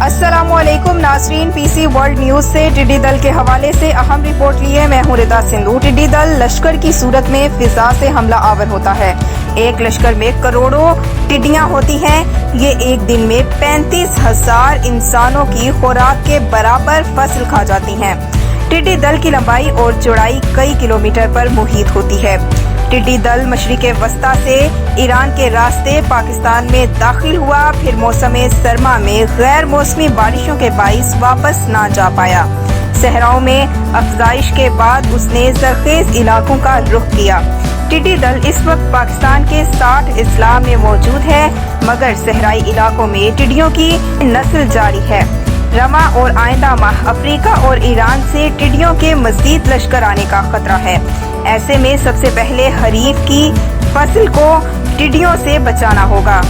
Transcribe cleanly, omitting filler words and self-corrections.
अस्सलामुअलैकुम नाज़रीन, PC world news से टिड्डी दल के हवाले से अहम रिपोर्ट लिए मैं हूं रिदा सिंधु। टिड्डी दल लश्कर की सूरत में फिजा से हमला आवर होता है। एक लश्कर में करोड़ों टिड्डियां होती हैं। ये एक दिन में 35,000 इंसानों की खुराक के बराबर फसल खा जाती हैं। टिड्डी दल की लंबाई और चौड़ाई कई किलोमीटर पर मुहित होती है। टिड्डी दल मशरिक़े वस्ता से ईरान के रास्ते पाकिस्तान में दाखिल हुआ, फिर मौसम सरमा में गैर मौसमी बारिशों के बाइस वापस ना जा पाया। सहराओं में अफजाइश के बाद उसने जरखेज इलाकों का रुख किया। टिड्डी दल इस वक्त पाकिस्तान के 60 अजला में मौजूद है, मगर सहराई इलाकों में टिड्डियों की नस्ल जारी है। रमा और आइंदा माह अफ्रीका और ईरान से टिड्डियों के मजीद लश्कर आने का खतरा है। ऐसे में सबसे पहले खरीफ की फसल को टिड्डियों से बचाना होगा।